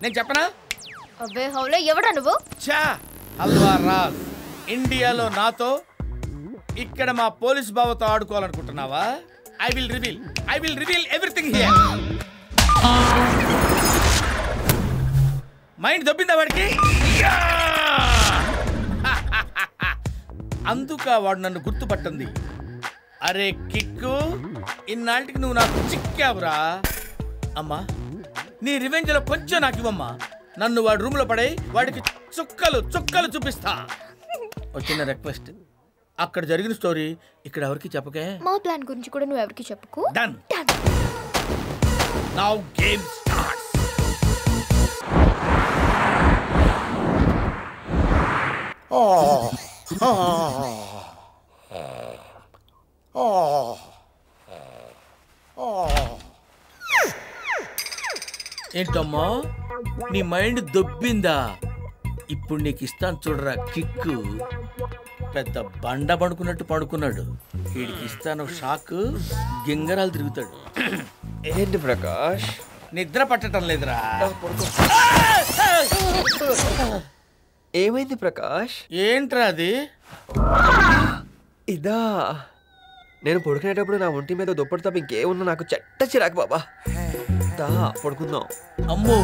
నేను చెప్పనా? అబ్బే హౌలే ఎవడా నువ్వు? చా హల్వా రాజ్ ఇండియాలో నాతో ఇక్కడ మా పోలీస్ బావతో ఆడుకోవాలనుకుంటున్నావా? I will reveal everything here. Mind దొబ్బిందా వాడికి? అందుక వాడు నన్ను గుర్తుపట్టింది. అరే కిక్కు, ఇన్నాళ్ళకి నువ్వు నాకు చిక్కావురా. అమ్మా నీ రివెంజ్ లో కొంచెం నాకు ఇవ్వమ్మా. నన్ను వాడి రూమ్ లో పడే వాడికి చుక్కలు చూపిస్తా. వచ్చిన రిక్వెస్ట్, అక్కడ జరిగిన స్టోరీ ఇక్కడ ఎవరికి చెప్పకే. మా ప్లాన్ గురించి కూడా నువ్వు ఎవరికి చెప్పుకో. డన్. Now game starts. ఏంటమ్మా నీ మైండ్ దొబ్బిందా? ఇప్పుడు నీకు ఇస్తాను చూడరా కిక్కు. పెద్ద బండ పడుకున్నట్టు పడుకున్నాడు. వీడికి ఇస్తాను షాక్, గింగరాలు తిరుగుతాడు. ఏంటి ప్రకాష్ నిద్ర పట్టడం లేదురా. ఏమైంది ప్రకాష్? ఏంట్రా అది? ఇదా, నేను పడుకునేటప్పుడు నా ఒంటి మీద దుప్పటి తప్ప ఇంకేమున్నా నాకు చెట్ట చిరాకు బాబా. దా పడుకుందాం. అమ్మో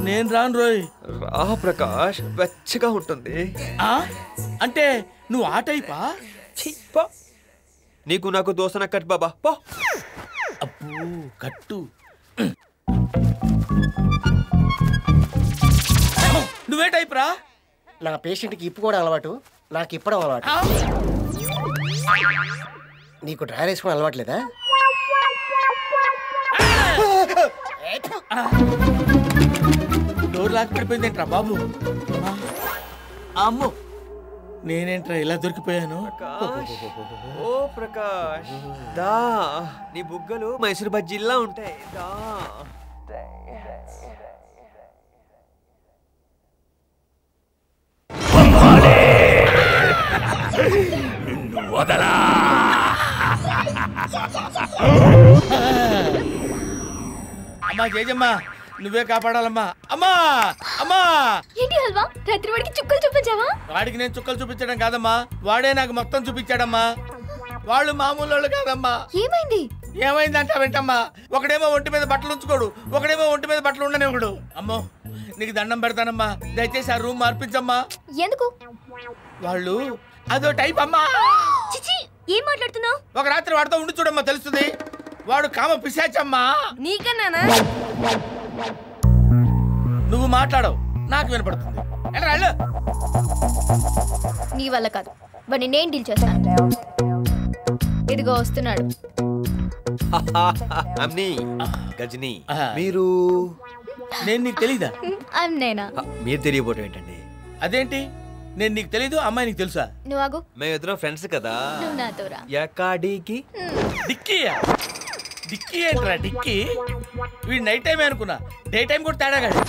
నేను రాను రోయ్. రా ప్రకాష్, వెచ్చగా ఉంటుంది. అంటే నువ్వు ఆ టైపా? నీకు నాకు దోసన కట్ బాబా పో. అబ్బో కట్టు. నువ్వే టైప్ రా? నా పేషెంట్కి ఇప్పు కూడా అలవాటు, నాకు ఇప్పడం అలవాటు. నీకు డ్రైర్ వేసుకుని అలవాట్లేదా? డోర్ లాక్ పడిపోయిందేంట్రా బాబు? అమ్మో నేనేంట్రా ఇలా దొరికిపోయాను? ఓ ప్రకాష్ దా, నీ బుగ్గలు మైసూర్ బజ్జీల్లా ఉంటాయి. దా వదలా. అమ్మా జేజమ్మా నువ్వే కాపాడాలమ్మా. అమ్మా అమ్మా. ఏంటి హల్వా, రాత్రి వాడికి చుక్కలు చూపించావా? వాడికి నేను చుక్కలు చూపించడం కాదమ్మా, వాడే నాకు మొత్తం చూపించాడమ్మా. వాళ్ళు మామూలు వాళ్ళు కాదమ్మా. ఏమైంది? ఏమైందంటే వింటమ్మా, ఒకడేమో ఒంటి మీద బట్టలు ఉంచుకోడు, ఒకడేమో ఒంటి మీద బట్టలు ఉండనివ్వడు. అమ్మో నీకు దండం పెడతానమ్మా, దయచేసి ఆ రూమ్ మార్పించమ్మా. ఎందుకు? వాళ్ళు అదో టైప్ అమ్మా. చిచి, ఏం మాట్లాడుతున్నావు? ఒక రాత్రి వాడితో ఉండి చూడమ్మా తెలుస్తుంది. వాడు కామ పిశాచమ్మా. నీకన్నానా? నువ్వు మాట్లాడవు, నాకు వినపడుతుంది. నీ వల్ల కాదు, వాడిని నేను డీల్ చేస్తాను. ఇదిగో వస్తున్నాడు. అమ్ని గజని, ఆహా. మీరు నేను నీకు తెలీదా? నేనా? మీరు తెలియబోవటం ఏంటండి? అదేంటి నేను నీకు తెలీదు, అమ్మాయి నీకు తెలుసా? నువ్వు ఆగు. మేము ఇద్దరం ఫ్రెండ్స్ కదా. నువ్వు నాతో రా. ఎక్కడికి? డిక్కీయా? డిక్కీ ఏంట్రా డిక్కీ? వీడు నైట్ టైమే అనుకున్నా, డే టైం కూడా తేడా కాదు.